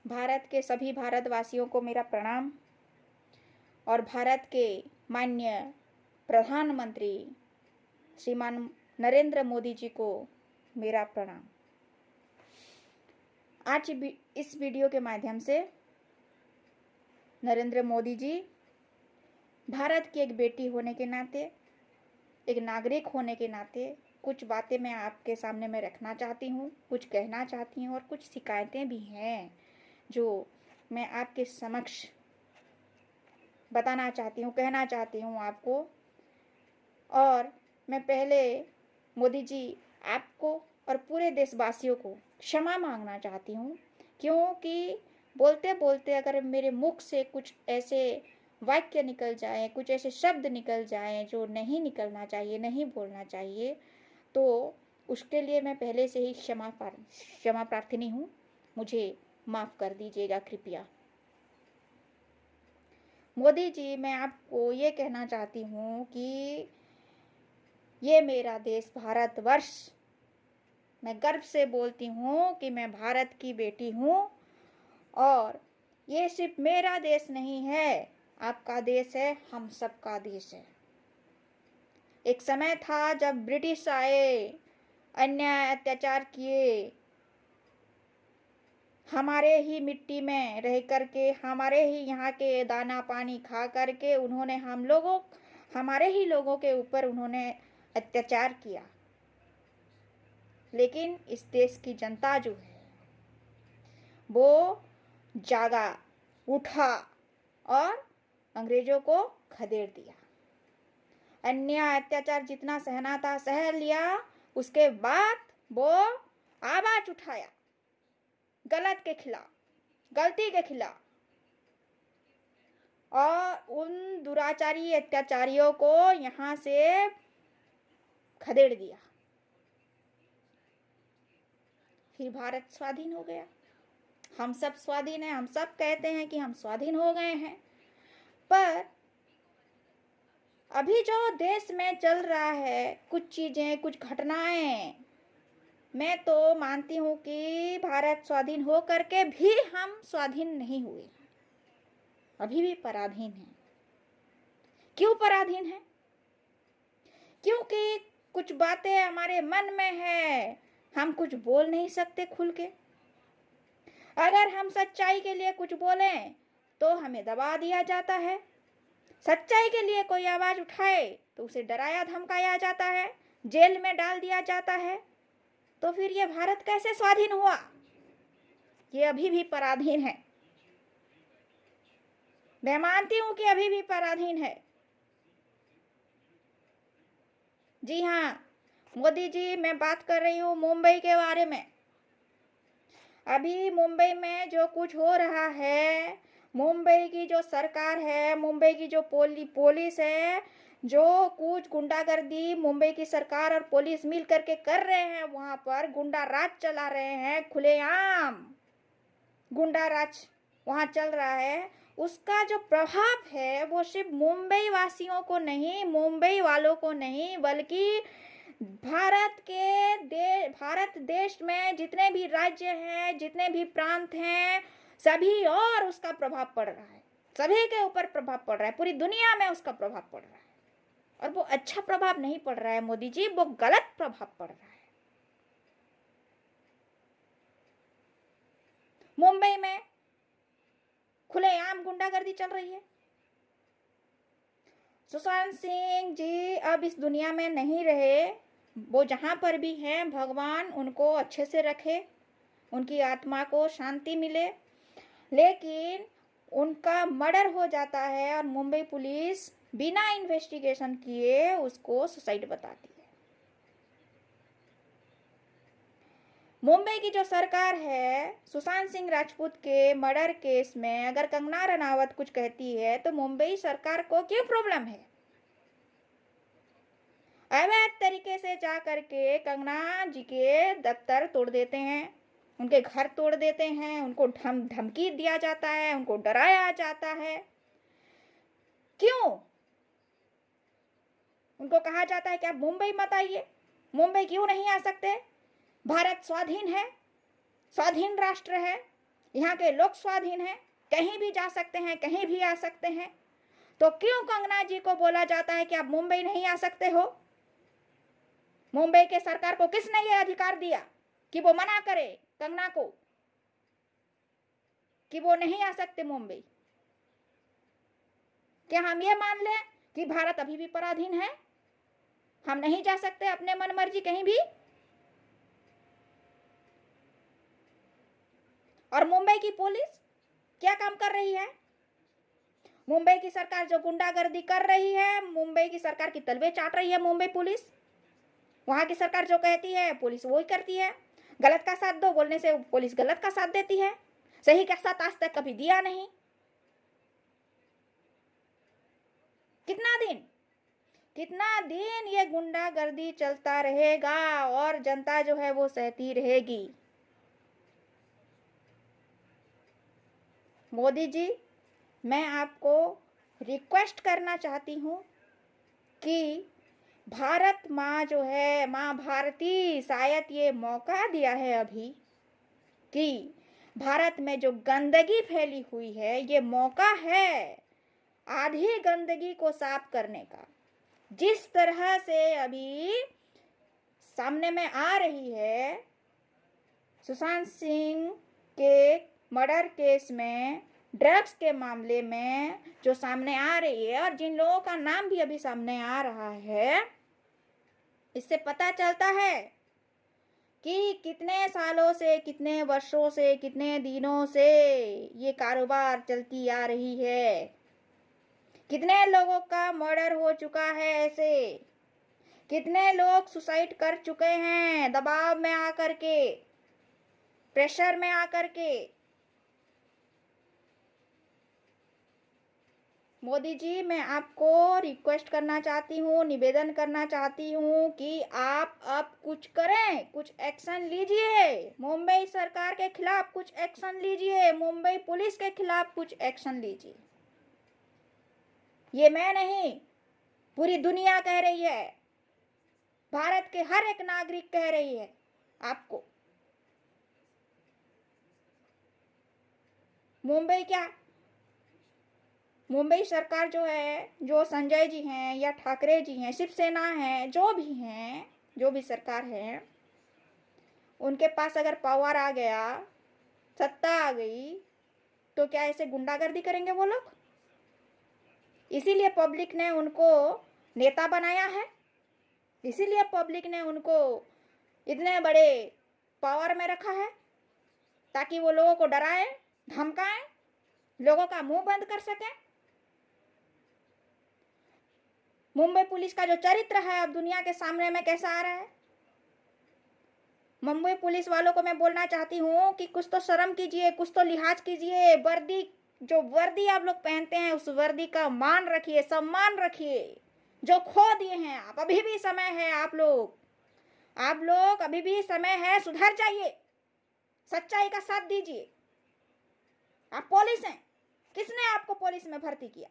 भारत के सभी भारतवासियों को मेरा प्रणाम और भारत के माननीय प्रधानमंत्री श्रीमान नरेंद्र मोदी जी को मेरा प्रणाम। आज इस वीडियो के माध्यम से नरेंद्र मोदी जी भारत की एक बेटी होने के नाते, एक नागरिक होने के नाते कुछ बातें मैं आपके सामने में रखना चाहती हूँ, कुछ कहना चाहती हूँ और कुछ शिकायतें भी हैं जो मैं आपके समक्ष बताना चाहती हूँ, कहना चाहती हूँ आपको। और मैं पहले मोदी जी आपको और पूरे देशवासियों को क्षमा मांगना चाहती हूँ, क्योंकि बोलते बोलते अगर मेरे मुख से कुछ ऐसे वाक्य निकल जाए, कुछ ऐसे शब्द निकल जाएं जो नहीं निकलना चाहिए, नहीं बोलना चाहिए, तो उसके लिए मैं पहले से ही क्षमा प्रार्थनी हूँ। मुझे माफ़ कर दीजिएगा कृपया। मोदी जी, मैं आपको ये कहना चाहती हूँ कि ये मेरा देश भारतवर्ष, मैं गर्व से बोलती हूँ कि मैं भारत की बेटी हूँ और ये सिर्फ मेरा देश नहीं है, आपका देश है, हम सबका देश है। एक समय था जब ब्रिटिश आए, अन्याय अत्याचार किए, हमारे ही मिट्टी में रह करके, हमारे ही यहाँ के दाना पानी खा करके उन्होंने हमारे ही लोगों के ऊपर उन्होंने अत्याचार किया। लेकिन इस देश की जनता जो है वो जागा, उठा और अंग्रेजों को खदेड़ दिया। अन्याय अत्याचार जितना सहना था सह लिया। उसके बाद वो आवाज उठाया गलत के खिलाफ, गलती के खिलाफ, और उन दुराचारी अत्याचारियों को यहाँ से खदेड़ दिया। फिर भारत स्वाधीन हो गया। हम सब स्वाधीन हैं, हम सब कहते हैं कि हम स्वाधीन हो गए हैं, पर अभी जो देश में चल रहा है, कुछ चीजें, कुछ घटनाएं, मैं तो मानती हूँ कि भारत स्वाधीन हो करके भी हम स्वाधीन नहीं हुए, अभी भी पराधीन हैं। क्यों पराधीन हैं? क्योंकि कुछ बातें हमारे मन में है, हम कुछ बोल नहीं सकते खुल के। अगर हम सच्चाई के लिए कुछ बोलें तो हमें दबा दिया जाता है। सच्चाई के लिए कोई आवाज उठाए तो उसे डराया धमकाया जाता है, जेल में डाल दिया जाता है। तो फिर ये भारत कैसे स्वाधीन हुआ? ये अभी भी पराधीन है। मैं मानती हूं कि अभी भी पराधीन है। जी हाँ मोदी जी, मैं बात कर रही हूँ मुंबई के बारे में। अभी मुंबई में जो कुछ हो रहा है, मुंबई की जो सरकार है, मुंबई की जो पुलिस है, जो कुछ गुंडागर्दी मुंबई की सरकार और पुलिस मिल करके कर रहे हैं, वहां पर गुंडा राज चला रहे हैं, खुलेआम गुंडा राज वहां चल रहा है। उसका जो प्रभाव है वो सिर्फ मुंबई वासियों को नहीं, मुंबई वालों को नहीं, बल्कि भारत देश में जितने भी राज्य हैं, जितने भी प्रांत हैं, सभी और उसका प्रभाव पड़ रहा है, सभी के ऊपर प्रभाव पड़ रहा है, पूरी दुनिया में उसका प्रभाव पड़ रहा है। और वो अच्छा प्रभाव नहीं पड़ रहा है मोदी जी, वो गलत प्रभाव पड़ रहा है। मुंबई में खुलेआम गुंडागर्दी चल रही है। सुशांत सिंह जी अब इस दुनिया में नहीं रहे, वो जहां पर भी हैं, भगवान उनको अच्छे से रखे, उनकी आत्मा को शांति मिले। लेकिन उनका मर्डर हो जाता है और मुंबई पुलिस बिना इन्वेस्टिगेशन किए उसको सुसाइड बताती है। मुंबई की जो सरकार है, सुशांत सिंह राजपूत के मर्डर केस में अगर कंगना रनावत कुछ कहती है तो मुंबई सरकार को क्यों प्रॉब्लम है? अवैध तरीके से जा करके कंगना जी के दफ्तर तोड़ देते हैं, उनके घर तोड़ देते हैं, उनको धमकी दिया जाता है, उनको डराया जाता है। क्यों? उनको कहा जाता है कि आप मुंबई मत आइए। मुंबई क्यों नहीं आ सकते? भारत स्वाधीन है, स्वाधीन राष्ट्र है, यहाँ के लोग स्वाधीन हैं, कहीं भी जा सकते हैं, कहीं भी आ सकते हैं। तो क्यों कंगना जी को बोला जाता है कि आप मुंबई नहीं आ सकते हो? मुंबई के सरकार को किसने ये अधिकार दिया कि वो मना करे कंगना को कि वो नहीं आ सकते मुंबई? क्या हम ये मान लें कि भारत अभी भी पराधीन है, हम नहीं जा सकते अपने मन मर्जी कहीं भी? और मुंबई की पुलिस क्या काम कर रही है? मुंबई की सरकार जो गुंडागर्दी कर रही है, मुंबई की सरकार की तलवे चाट रही है मुंबई पुलिस। वहां की सरकार जो कहती है पुलिस वही करती है। गलत का साथ दो बोलने से पुलिस गलत का साथ देती है, सही का साथ आज तक कभी दिया नहीं। कितना दिन ये गुंडागर्दी चलता रहेगा और जनता जो है वो सहती रहेगी। मोदी जी, मैं आपको रिक्वेस्ट करना चाहती हूँ कि भारत माँ जो है, माँ भारती, शायद ये मौका दिया है अभी कि भारत में जो गंदगी फैली हुई है, ये मौका है आधी गंदगी को साफ करने का। जिस तरह से अभी सामने में आ रही है सुशांत सिंह के मर्डर केस में, ड्रग्स के मामले में जो सामने आ रही है, और जिन लोगों का नाम भी अभी सामने आ रहा है, इससे पता चलता है कि कितने सालों से, कितने वर्षों से, कितने दिनों से ये कारोबार चलती आ रही है। कितने लोगों का मर्डर हो चुका है ऐसे, कितने लोग सुसाइड कर चुके हैं दबाव में आकर के, प्रेशर में आकर के। मोदी जी, मैं आपको रिक्वेस्ट करना चाहती हूँ, निवेदन करना चाहती हूँ कि आप अब कुछ करें, कुछ एक्शन लीजिए। मुंबई सरकार के खिलाफ कुछ एक्शन लीजिए, मुंबई पुलिस के खिलाफ कुछ एक्शन लीजिए। ये मैं नहीं, पूरी दुनिया कह रही है, भारत के हर एक नागरिक कह रही है आपको। मुंबई क्या, मुंबई सरकार जो है, जो संजय जी हैं या ठाकरे जी हैं, शिवसेना है, जो भी हैं, जो भी सरकार है, उनके पास अगर पावर आ गया, सत्ता आ गई, तो क्या ऐसे गुंडागर्दी करेंगे वो लोग? इसीलिए पब्लिक ने उनको नेता बनाया है, इसीलिए पब्लिक ने उनको इतने बड़े पावर में रखा है, ताकि वो लोगों को डराए, धमकाएं, लोगों का मुंह बंद कर सकें। मुंबई पुलिस का जो चरित्र है अब दुनिया के सामने में कैसा आ रहा है। मुंबई पुलिस वालों को मैं बोलना चाहती हूँ कि कुछ तो शर्म कीजिए, कुछ तो लिहाज कीजिए। वर्दी, जो वर्दी आप लोग पहनते हैं, उस वर्दी का मान रखिए, सम्मान रखिए। जो खो दिए हैं आप, अभी भी समय है, आप लोग अभी भी समय है, सुधर जाइए, सच्चाई का साथ दीजिए। आप पुलिस हैं, किसने आपको पुलिस में भर्ती किया?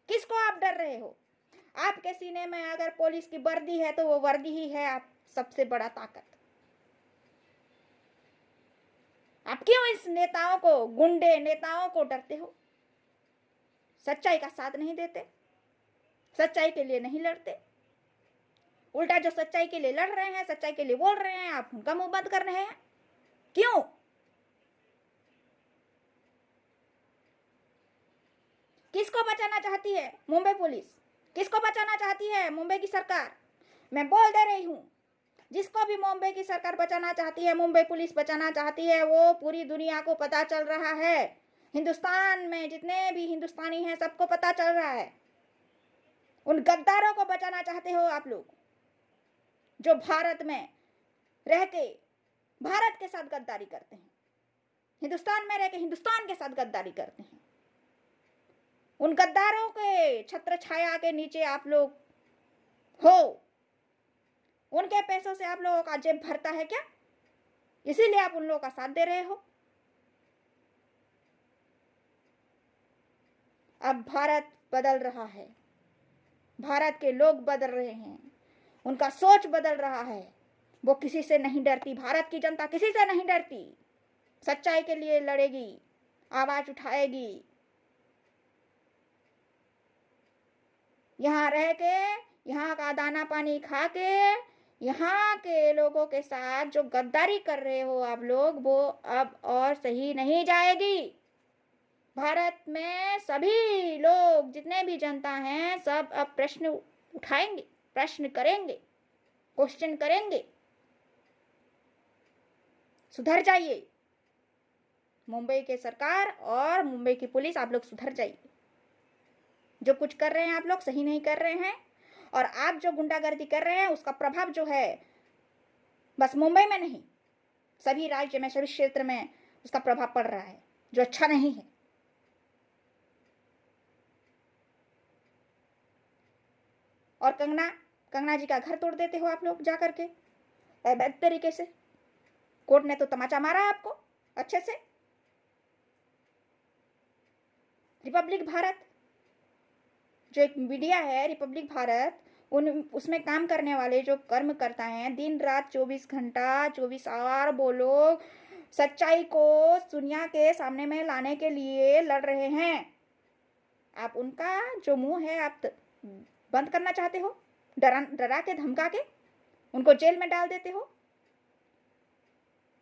किसको आप डर रहे हो? आपके सीने में अगर पुलिस की वर्दी है तो वो वर्दी ही है आप सबसे बड़ा ताकत। आप क्यों इस नेताओं को, गुंडे नेताओं को डरते हो? सच्चाई का साथ नहीं देते, सच्चाई के लिए नहीं लड़ते, उल्टा जो सच्चाई के लिए लड़ रहे हैं, सच्चाई के लिए बोल रहे हैं, आप उनका मुंह बंद कर रहे हैं। क्यों? किसको बचाना चाहती है मुंबई पुलिस? किसको बचाना चाहती है मुंबई की सरकार? मैं बोल दे रही हूं, जिसको भी मुंबई की सरकार बचाना चाहती है, मुंबई पुलिस बचाना चाहती है, वो पूरी दुनिया को पता चल रहा है। हिंदुस्तान में जितने भी हिंदुस्तानी हैं सबको पता चल रहा है। उन गद्दारों को बचाना चाहते हो आप लोग, जो भारत में रह के भारत के साथ गद्दारी करते हैं, हिंदुस्तान में रह के हिंदुस्तान के साथ गद्दारी करते हैं। उन गद्दारों के छत्र छाया के नीचे आप लोग हो। उनके पैसों से आप लोगों का जेब भरता है क्या? इसीलिए आप उन लोगों का साथ दे रहे हो। अब भारत बदल रहा है, भारत के लोग बदल रहे हैं, उनका सोच बदल रहा है। वो किसी से नहीं डरती, भारत की जनता किसी से नहीं डरती। सच्चाई के लिए लड़ेगी, आवाज उठाएगी। यहाँ रह के, यहाँ का दाना पानी खा के, यहाँ के लोगों के साथ जो गद्दारी कर रहे हो आप लोग, वो अब और सही नहीं जाएगी। भारत में सभी लोग, जितने भी जनता हैं, सब अब प्रश्न उठाएंगे, प्रश्न करेंगे, क्वेश्चन करेंगे। सुधर जाइए मुंबई के सरकार और मुंबई की पुलिस, आप लोग सुधर जाइए। जो कुछ कर रहे हैं आप लोग सही नहीं कर रहे हैं, और आप जो गुंडागर्दी कर रहे हैं उसका प्रभाव जो है बस मुंबई में नहीं, सभी राज्य में, सभी क्षेत्र में उसका प्रभाव पड़ रहा है, जो अच्छा नहीं है। और कंगना जी का घर तोड़ देते हो आप लोग जा करके अवैध तरीके से। कोर्ट ने तो तमाचा मारा आपको अच्छे से। रिपब्लिक भारत जो एक मीडिया है, रिपब्लिक भारत, उसमें काम करने वाले जो कर्म करता है, दिन रात 24 घंटा 24 आवर वो लोग सच्चाई को दुनिया के सामने में लाने के लिए लड़ रहे हैं। आप उनका जो मुंह है आप बंद करना चाहते हो, डरा के धमका के उनको जेल में डाल देते हो।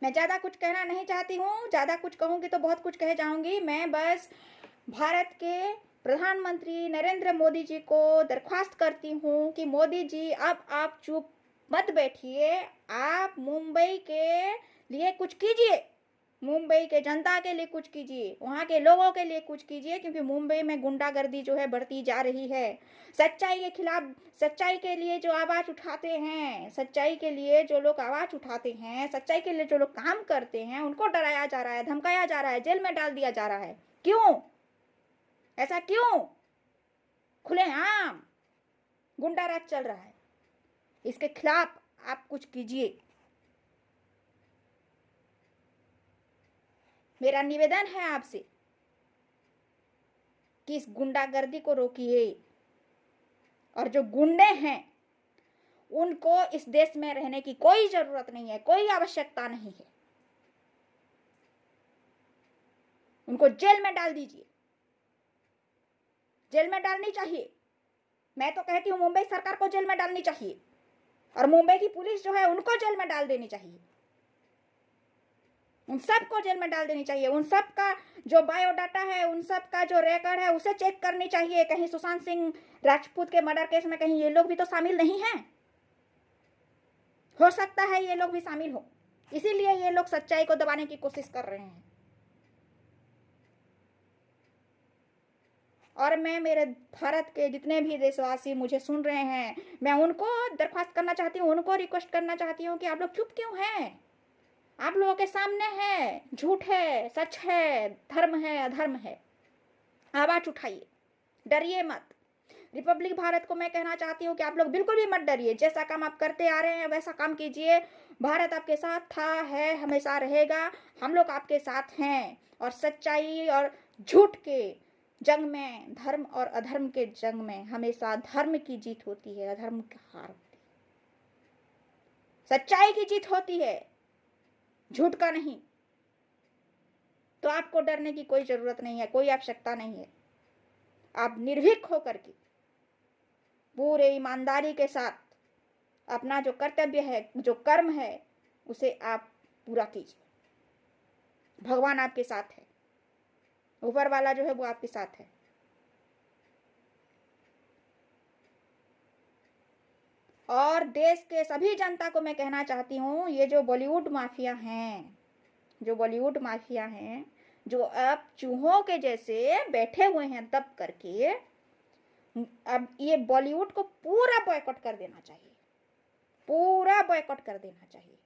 मैं ज्यादा कुछ कहना नहीं चाहती हूँ, ज्यादा कुछ कहूंगी तो बहुत कुछ कह जाऊंगी। मैं बस भारत के प्रधानमंत्री नरेंद्र मोदी जी को दरख्वास्त करती हूँ कि मोदी जी अब आप चुप मत बैठिए, आप मुंबई के लिए कुछ कीजिए, मुंबई के जनता के लिए कुछ कीजिए, वहाँ के लोगों के लिए कुछ कीजिए, क्योंकि मुंबई में गुंडागर्दी जो है बढ़ती जा रही है। सच्चाई के खिलाफ, सच्चाई के लिए जो आवाज उठाते हैं, सच्चाई के लिए जो लोग आवाज उठाते हैं, सच्चाई के लिए जो लोग काम करते हैं, उनको डराया जा रहा है, धमकाया जा रहा है, जेल में डाल दिया जा रहा है। क्यों? ऐसा क्यों? खुलेआम गुंडा राज चल रहा है, इसके खिलाफ आप कुछ कीजिए। मेरा निवेदन है आपसे कि इस गुंडागर्दी को रोकिए, और जो गुंडे हैं उनको इस देश में रहने की कोई जरूरत नहीं है, कोई आवश्यकता नहीं है। उनको जेल में डाल दीजिए, जेल में डालनी चाहिए। मैं तो कहती हूँ मुंबई सरकार को जेल में डालनी चाहिए, और मुंबई की पुलिस जो है उनको जेल में डाल देनी चाहिए, उन सबको जेल में डाल देनी चाहिए। उन सब का जो बायोडाटा है, उन सब का जो रिकॉर्ड है, उसे चेक करनी चाहिए। कहीं सुशांत सिंह राजपूत के मर्डर केस में कहीं ये लोग भी तो शामिल नहीं हैं? हो सकता है ये लोग भी शामिल हो, इसीलिए ये लोग सच्चाई को दबाने की कोशिश कर रहे हैं। और मैं, मेरे भारत के जितने भी देशवासी मुझे सुन रहे हैं, मैं उनको दरख्वास्त करना चाहती हूँ, उनको रिक्वेस्ट करना चाहती हूँ कि आप लोग चुप क्यों हैं? आप लोगों के सामने है, झूठ है, सच है, धर्म है, अधर्म है। आवाज उठाइए, डरिए मत। रिपब्लिक भारत को मैं कहना चाहती हूँ कि आप लोग बिल्कुल भी मत डरिए। जैसा काम आप करते आ रहे हैं वैसा काम कीजिए। भारत आपके साथ था, है, हमेशा रहेगा। हम लोग आपके साथ हैं, और सच्चाई और झूठ के जंग में, धर्म और अधर्म के जंग में हमेशा धर्म की जीत होती है, अधर्म की हार होती है। सच्चाई की जीत होती है, झूठ का नहीं। तो आपको डरने की कोई जरूरत नहीं है, कोई आवश्यकता नहीं है। आप निर्भीक होकर के पूरे ईमानदारी के साथ अपना जो कर्तव्य है, जो कर्म है, उसे आप पूरा कीजिए। भगवान आपके साथ है, ऊपर वाला जो है वो आपके साथ है। और देश के सभी जनता को मैं कहना चाहती हूँ, ये जो बॉलीवुड माफिया हैं, जो बॉलीवुड माफिया हैं, जो अब चूहों के जैसे बैठे हुए हैं दब करके, अब ये बॉलीवुड को पूरा बॉयकॉट कर देना चाहिए, पूरा बॉयकॉट कर देना चाहिए।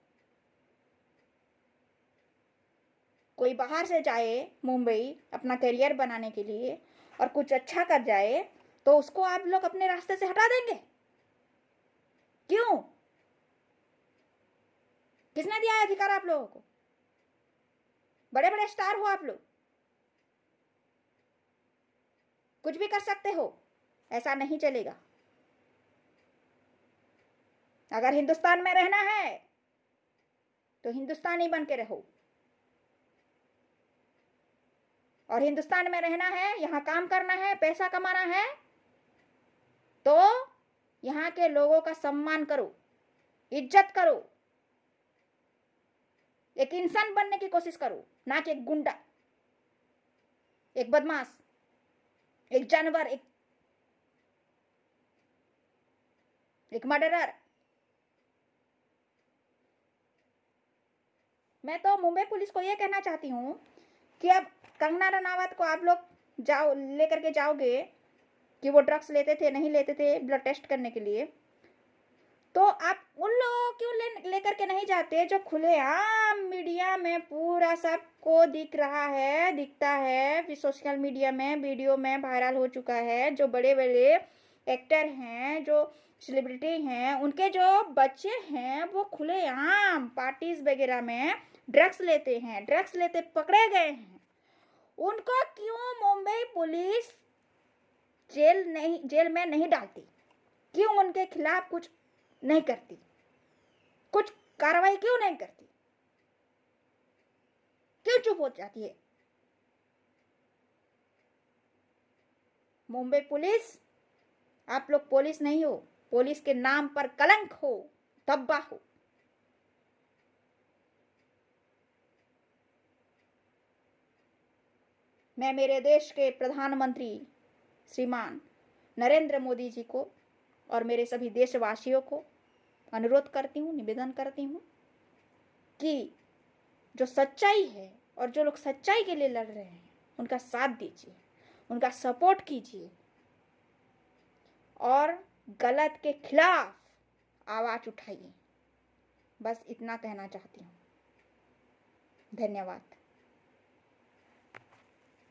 कोई बाहर से जाए मुंबई अपना करियर बनाने के लिए और कुछ अच्छा कर जाए तो उसको आप लोग अपने रास्ते से हटा देंगे? क्यों? किसने दिया है अधिकार आप लोगों को? बड़े बड़े स्टार हो आप लोग, कुछ भी कर सकते हो, ऐसा नहीं चलेगा। अगर हिंदुस्तान में रहना है तो हिंदुस्तानी बन के रहो, और हिंदुस्तान में रहना है, यहाँ काम करना है, पैसा कमाना है, तो यहाँ के लोगों का सम्मान करो, इज्जत करो, एक इंसान बनने की कोशिश करो, ना कि एक गुंडा, एक बदमाश, एक जानवर, एक मर्डरर। मैं तो मुंबई पुलिस को यह कहना चाहती हूँ कि अब कंगना रनावत को आप लोग जाओ लेकर के जाओगे कि वो ड्रग्स लेते थे नहीं लेते थे ब्लड टेस्ट करने के लिए, तो आप उन लोगों क्यों लेकर के नहीं जाते जो खुलेआम मीडिया में पूरा सबको दिखता है, सोशल मीडिया में वीडियो में वायरल हो चुका है, जो बड़े बड़े एक्टर हैं, जो सेलिब्रिटी हैं, उनके जो बच्चे हैं वो खुलेआम पार्टीज वगैरह में ड्रग्स लेते हैं, ड्रग्स लेते पकड़े गए हैं। उनको क्यों मुंबई पुलिस जेल में नहीं डालती? क्यों उनके खिलाफ कुछ नहीं करती, कुछ कार्रवाई क्यों नहीं करती? क्यों चुप हो जाती है? मुंबई पुलिस, आप लोग पुलिस नहीं हो, पुलिस के नाम पर कलंक हो, धब्बा हो। मैं मेरे देश के प्रधानमंत्री श्रीमान नरेंद्र मोदी जी को और मेरे सभी देशवासियों को अनुरोध करती हूँ, निवेदन करती हूँ कि जो सच्चाई है और जो लोग सच्चाई के लिए लड़ रहे हैं उनका साथ दीजिए, उनका सपोर्ट कीजिए और गलत के खिलाफ आवाज उठाइए। बस इतना कहना चाहती हूँ। धन्यवाद।